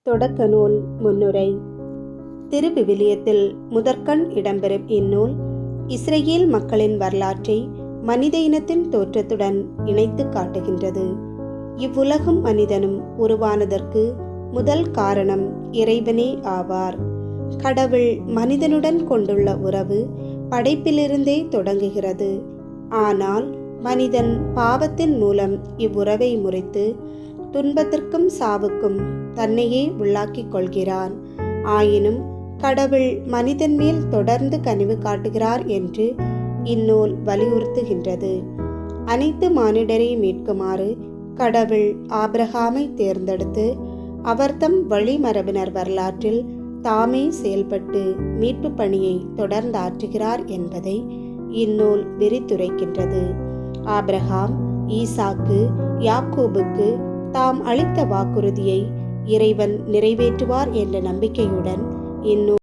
தொடக்க நூல் முன்னுரை. திருவிவிலியத்தில் முதற்கண் இடம்பெறும் இந்நூல் இஸ்ரேல் மக்களின் வரலாற்றை மனித இனத்தின் தோற்றத்துடன் இணைத்து காட்டுகின்றது. இவ்வுலகும் மனிதனும் உருவானதற்கு முதல் காரணம் இறைவனே ஆவார். கடவுள் மனிதனுடன் கொண்டுள்ள உறவு படைப்பிலிருந்தே தொடங்குகிறது. ஆனால் மனிதன் பாவத்தின் மூலம் இவ்வுறவை முறித்து துன்பத்திற்கும் சாவுக்கும் தன்னையே உள்ளாக்கிக் கொள்கிறான். ஆயினும் கடவுள் மனிதன் மேல் தொடர்ந்து கனிவு காட்டுகிறார் என்று இந்நூல் வலியுறுத்துகின்றது. அனைத்து மானிடரை மீட்குமாறு கடவுள் ஆபிரகாமை தேர்ந்தெடுத்து அவர்தம் வழிமரபினர் வரலாற்றில் தாமே செயல்பட்டு மீட்பு பணியை தொடர்ந்து ஆற்றுகிறார் என்பதை இந்நூல் விரித்துரைக்கின்றது. ஆபிரகாம், ஈசாக்கு, யாக்கோபுக்கு தாம் அளித்த வாக்குறுதியை இறைவன் நிறைவேற்றுவார் என்ற நம்பிக்கையுடன் இந்நூல்